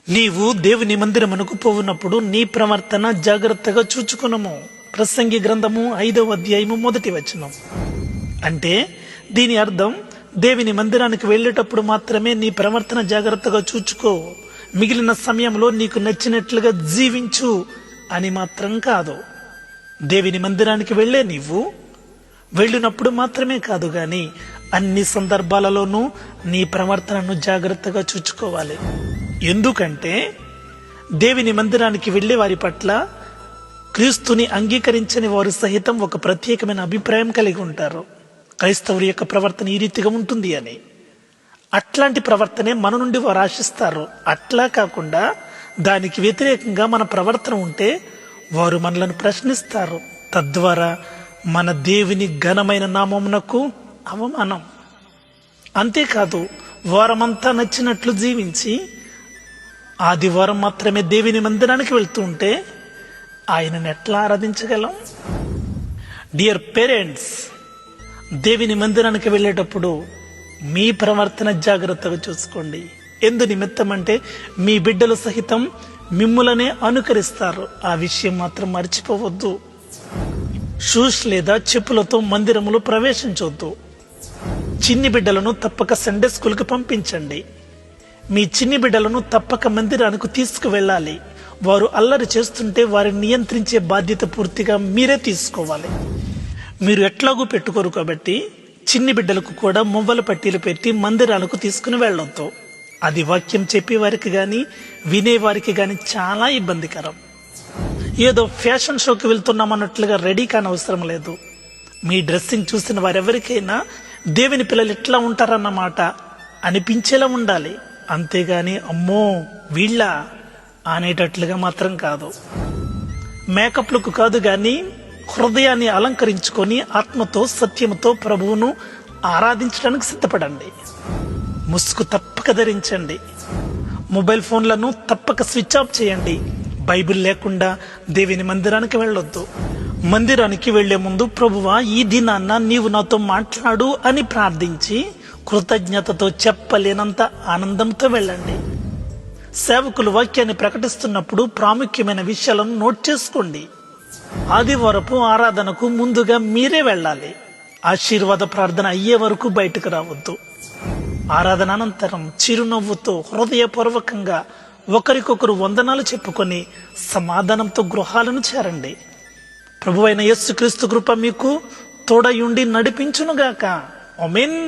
నీవు దేవుని మందిరమునకు పోవునప్పుడు నీ ప్రవర్తన జాగ్రత్తగా చూచుకునము. ప్రసంగి గ్రంథము 5వ అధ్యాయము 1వ వచనం. అంటే దీని అర్థం దేవుని మందిరానికి వెళ్ళేటప్పుడు మాత్రమే నీ ప్రవర్తన జాగ్రత్తగా చూచుకో, మిగిలిన సమయంలో నీకు నచ్చినట్లుగా జీవించు అని మాత్రం కాదు. దేవుని మందిరానికి వెళ్ళే నీవు వెళ్ళినప్పుడు మాత్రమే కాదు గాని అన్ని సందర్భాలలోనూ నీ ప్రవర్తనను జాగ్రత్తగా చూచుకోవాలి. ఎందుకంటే దేవుని మందిరానికి వెళ్ళే వారి పట్ల క్రీస్తుని అంగీకరించని వారు సహితం ఒక ప్రత్యేకమైన అభిప్రాయం కలిగి ఉంటారు. క్రైస్తవుడి యొక్క ప్రవర్తన ఈ రీతిగా ఉంటుంది అని. అట్లాంటి ప్రవర్తనే మన నుండి వారు ఆశిస్తారు. అట్లా కాకుండా దానికి వ్యతిరేకంగా మన ప్రవర్తన ఉంటే వారు మనలను ప్రశ్నిస్తారు. తద్వారా మన దేవుని ఘనమైన నామమునకు అవమానం. అంతేకాదు, వారమంతా నచ్చినట్లు జీవించి ఆదివారం మాత్రమే దేవుని మందిరానికి వెళ్తూ ఉంటే ఆయనను ఎట్లా ఆరాధించగలం? డియర్ పేరెంట్స్, దేవుని మందిరానికి వెళ్ళేటప్పుడు మీ ప్రవర్తన జాగ్రత్తగా చూసుకోండి. ఎందు నిమిత్తం అంటే మీ బిడ్డలు సహితం మిమ్ములనే అనుకరిస్తారు. ఆ విషయం మాత్రం మర్చిపోవద్దు. షూస్ లేదా చెప్పులతో మందిరములో ప్రవేశించవద్దు. చిన్ని బిడ్డలను తప్పక సండే స్కూల్కి పంపించండి. మీ చిన్ని బిడ్డలను తప్పక మందిరానికి తీసుకువెళ్ళాలి. వారు అల్లరి చేస్తుంటే వారిని నియంత్రించే బాధ్యత పూర్తిగా మీరే తీసుకోవాలి. మీరు ఎట్లాగూ పెట్టుకోరు కాబట్టి చిన్ని బిడ్డలకు కూడా మువ్వల పట్టీలు పెట్టి మందిరాలకు తీసుకుని వెళ్ళొద్దు. అది వాక్యం చెప్పేవారికి కానీ వినేవారికి కానీ చాలా ఇబ్బందికరం. ఏదో ఫ్యాషన్ షోకి వెళ్తున్నామన్నట్లుగా రెడీ కాని అవసరం లేదు. మీ డ్రెస్సింగ్ చూసిన వారెవరికైనా దేవుని పిల్లలు ఎట్లా ఉంటారన్నమాట అనిపించేలా ఉండాలి. అంతేగాని అమ్మో వీళ్ళ అనేటట్లుగా మాత్రం కాదు. మేకప్లకు కాదు గాని హృదయాన్ని అలంకరించుకొని ఆత్మతో సత్యముతో ప్రభువును ఆరాధించడానికి సిద్ధపడండి. ముసుగు తప్పక ధరించండి. మొబైల్ ఫోన్లను తప్పక స్విచ్ ఆఫ్ చేయండి. బైబిల్ లేకుండా దేవుని మందిరానికి వెళ్ళొద్దు. మందిరానికి వెళ్లే ముందు ప్రభువా ఈ దినాన్న నీవు నాతో మాట్లాడు అని ప్రార్థించి కృతజ్ఞతతో చెప్పలేనంత ఆనందంతో వెళ్ళండి. సేవకులు వాక్యాన్ని ప్రకటిస్తున్నప్పుడు ప్రాముఖ్యమైన విషయాలను నోట్ చేసుకోండి. ఆదివారపు ఆరాధనకు ముందుగా మీరే వెళ్ళాలి. ఆశీర్వాద ప్రార్థన అయ్యే వరకు బయటకు రావద్దు. ఆరాధన అనంతరం చిరునవ్వుతో హృదయపూర్వకంగా ఒకరికొకరు వందనాలు చెప్పుకొని సమాధానంతో గృహాలను చేరండి. ప్రభువైన యేసుక్రీస్తు కృప మీకు తోడయుండి నడిపించునుగాక. ఆమేన్.